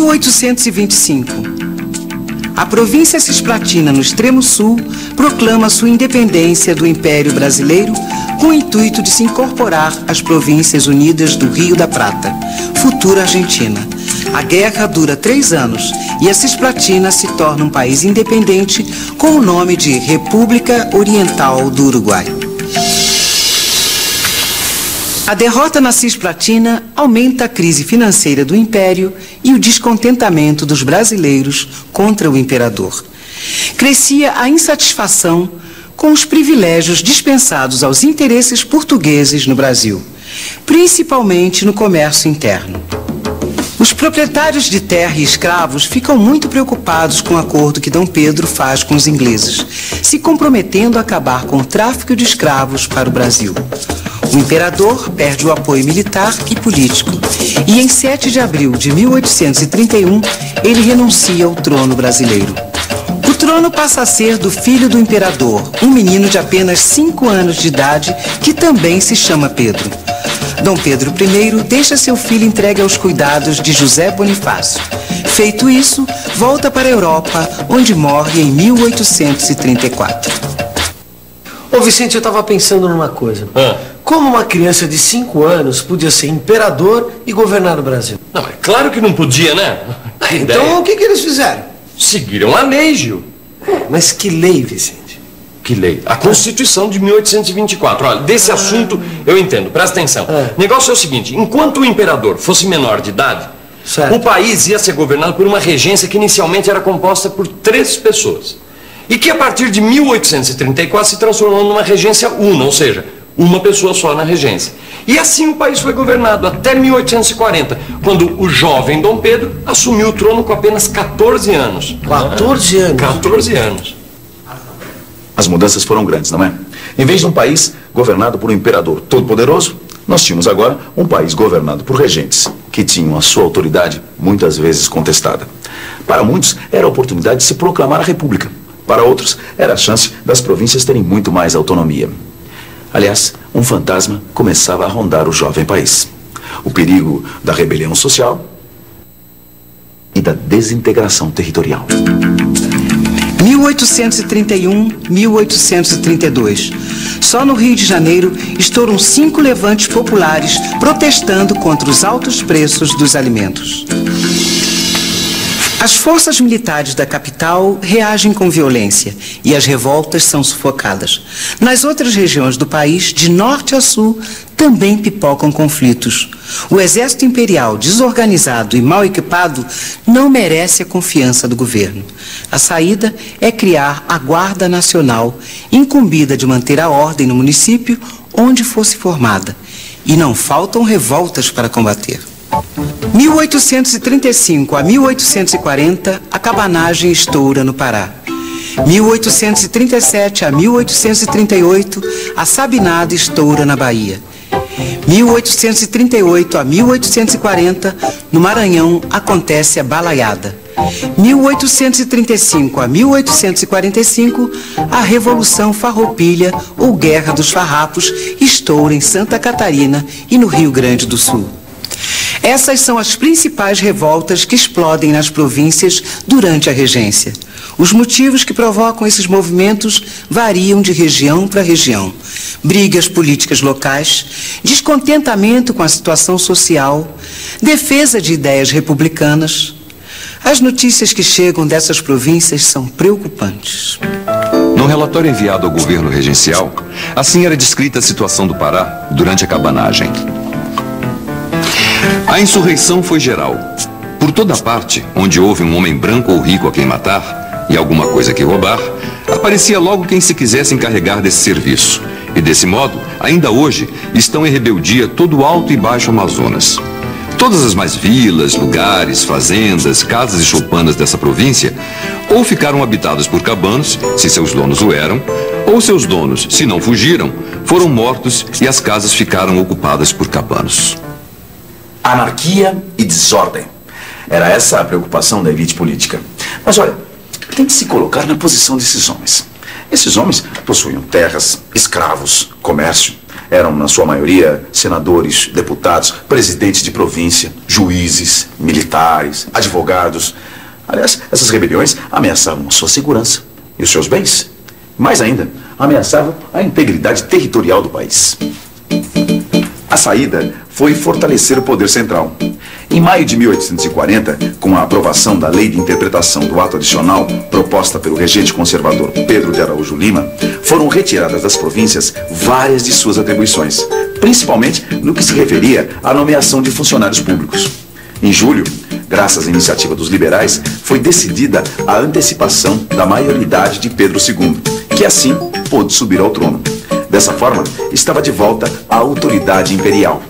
1825. A província cisplatina, no extremo sul, proclama sua independência do Império Brasileiro com o intuito de se incorporar às Províncias Unidas do Rio da Prata, futura Argentina. A guerra dura 3 anos e a Cisplatina se torna um país independente com o nome de República Oriental do Uruguai. A derrota na Cisplatina aumenta a crise financeira do Império e o descontentamento dos brasileiros contra o imperador. Crescia a insatisfação com os privilégios dispensados aos interesses portugueses no Brasil, principalmente no comércio interno. Os proprietários de terra e escravos ficam muito preocupados com o acordo que Dom Pedro faz com os ingleses, se comprometendo a acabar com o tráfico de escravos para o Brasil. O imperador perde o apoio militar e político e, em 7 de abril de 1831, ele renuncia ao trono brasileiro. O trono passa a ser do filho do imperador, um menino de apenas 5 anos de idade, que também se chama Pedro. Dom Pedro I deixa seu filho entregue aos cuidados de José Bonifácio. Feito isso, volta para a Europa, onde morre em 1834. Ô Vicente, eu estava pensando numa coisa. Como uma criança de 5 anos podia ser imperador e governar o Brasil? Não, é claro que não podia, né? Então o que eles fizeram? Seguiram a lei, Gil. Mas que lei, Vicente? Que lei? A Constituição de 1824. Olha, desse assunto eu entendo, presta atenção. O negócio é o seguinte, enquanto o imperador fosse menor de idade, o país ia ser governado por uma regência que inicialmente era composta por 3 pessoas. E que a partir de 1834 se transformou numa regência una, ou seja, uma pessoa só na regência. E assim o país foi governado até 1840, quando o jovem Dom Pedro assumiu o trono com apenas 14 anos. 14 anos? 14 anos. As mudanças foram grandes, não é? Em vez de um país governado por um imperador todo-poderoso, nós tínhamos agora um país governado por regentes, que tinham a sua autoridade muitas vezes contestada. Para muitos, era a oportunidade de se proclamar a república. Para outros, era a chance das províncias terem muito mais autonomia. Aliás, um fantasma começava a rondar o jovem país. O perigo da rebelião social e da desintegração territorial. 1831, 1832. Só no Rio de Janeiro estouram 5 levantes populares protestando contra os altos preços dos alimentos. As forças militares da capital reagem com violência e as revoltas são sufocadas. Nas outras regiões do país, de norte a sul, também pipocam conflitos. O exército imperial, desorganizado e mal equipado, não merece a confiança do governo. A saída é criar a Guarda Nacional, incumbida de manter a ordem no município onde fosse formada. E não faltam revoltas para combater. 1835 a 1840, a cabanagem estoura no Pará. 1837 a 1838, a sabinada estoura na Bahia. 1838 a 1840, no Maranhão, acontece a balaiada. 1835 a 1845, a Revolução Farroupilha, ou Guerra dos Farrapos, estoura em Santa Catarina e no Rio Grande do Sul. Essas são as principais revoltas que explodem nas províncias durante a regência. Os motivos que provocam esses movimentos variam de região para região. Brigas políticas locais, descontentamento com a situação social, defesa de ideias republicanas. As notícias que chegam dessas províncias são preocupantes. No relatório enviado ao governo regencial, assim era descrita a situação do Pará durante a cabanagem. A insurreição foi geral. Por toda parte, onde houve um homem branco ou rico a quem matar, e alguma coisa que roubar, aparecia logo quem se quisesse encarregar desse serviço. E desse modo, ainda hoje, estão em rebeldia todo o Alto e Baixo Amazonas. Todas as mais vilas, lugares, fazendas, casas e choupanas dessa província, ou ficaram habitadas por cabanos, se seus donos o eram, ou seus donos, se não fugiram, foram mortos e as casas ficaram ocupadas por cabanos. Anarquia e desordem. Era essa a preocupação da elite política. Mas olha, tente se colocar na posição desses homens. Esses homens possuíam terras, escravos, comércio. Eram, na sua maioria, senadores, deputados, presidentes de província, juízes, militares, advogados. Aliás, essas rebeliões ameaçavam a sua segurança e os seus bens. Mais ainda, ameaçavam a integridade territorial do país. A saída foi fortalecer o poder central. Em maio de 1840, com a aprovação da Lei de Interpretação do Ato Adicional, proposta pelo regente conservador Pedro de Araújo Lima, foram retiradas das províncias várias de suas atribuições, principalmente no que se referia à nomeação de funcionários públicos. Em julho, graças à iniciativa dos liberais, foi decidida a antecipação da maioridade de Pedro II, que assim pôde subir ao trono. Dessa forma, estava de volta a autoridade imperial.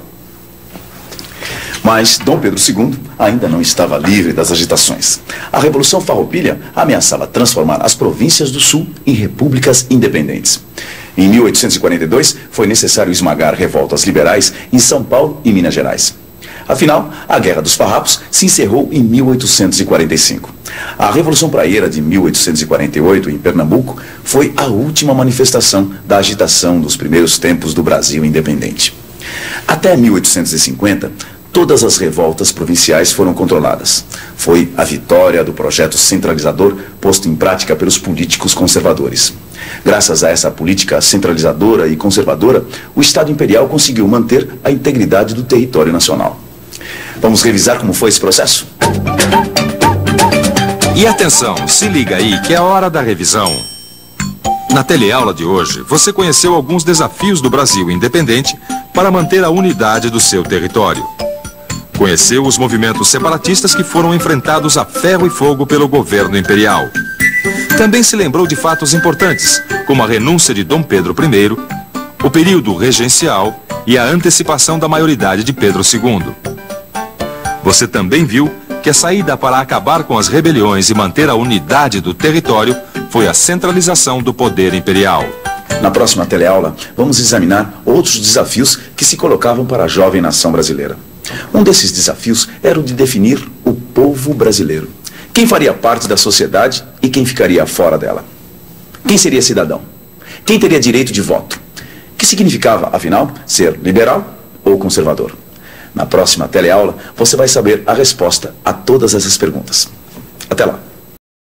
Mas Dom Pedro II ainda não estava livre das agitações. A Revolução Farroupilha ameaçava transformar as províncias do Sul em repúblicas independentes. Em 1842, foi necessário esmagar revoltas liberais em São Paulo e Minas Gerais. Afinal, a Guerra dos Farrapos se encerrou em 1845. A Revolução Praieira de 1848, em Pernambuco, foi a última manifestação da agitação dos primeiros tempos do Brasil independente. Até 1850, todas as revoltas provinciais foram controladas. Foi a vitória do projeto centralizador posto em prática pelos políticos conservadores. Graças a essa política centralizadora e conservadora, o Estado Imperial conseguiu manter a integridade do território nacional. Vamos revisar como foi esse processo? E atenção, se liga aí que é a hora da revisão. Na teleaula de hoje, você conheceu alguns desafios do Brasil independente para manter a unidade do seu território. Conheceu os movimentos separatistas que foram enfrentados a ferro e fogo pelo governo imperial. Também se lembrou de fatos importantes, como a renúncia de Dom Pedro I, o período regencial e a antecipação da maioridade de Pedro II. Você também viu que a saída para acabar com as rebeliões e manter a unidade do território foi a centralização do poder imperial. Na próxima teleaula, vamos examinar outros desafios que se colocavam para a jovem nação brasileira. Um desses desafios era o de definir o povo brasileiro. Quem faria parte da sociedade e quem ficaria fora dela? Quem seria cidadão? Quem teria direito de voto? O que significava, afinal, ser liberal ou conservador? Na próxima teleaula, você vai saber a resposta a todas essas perguntas. Até lá!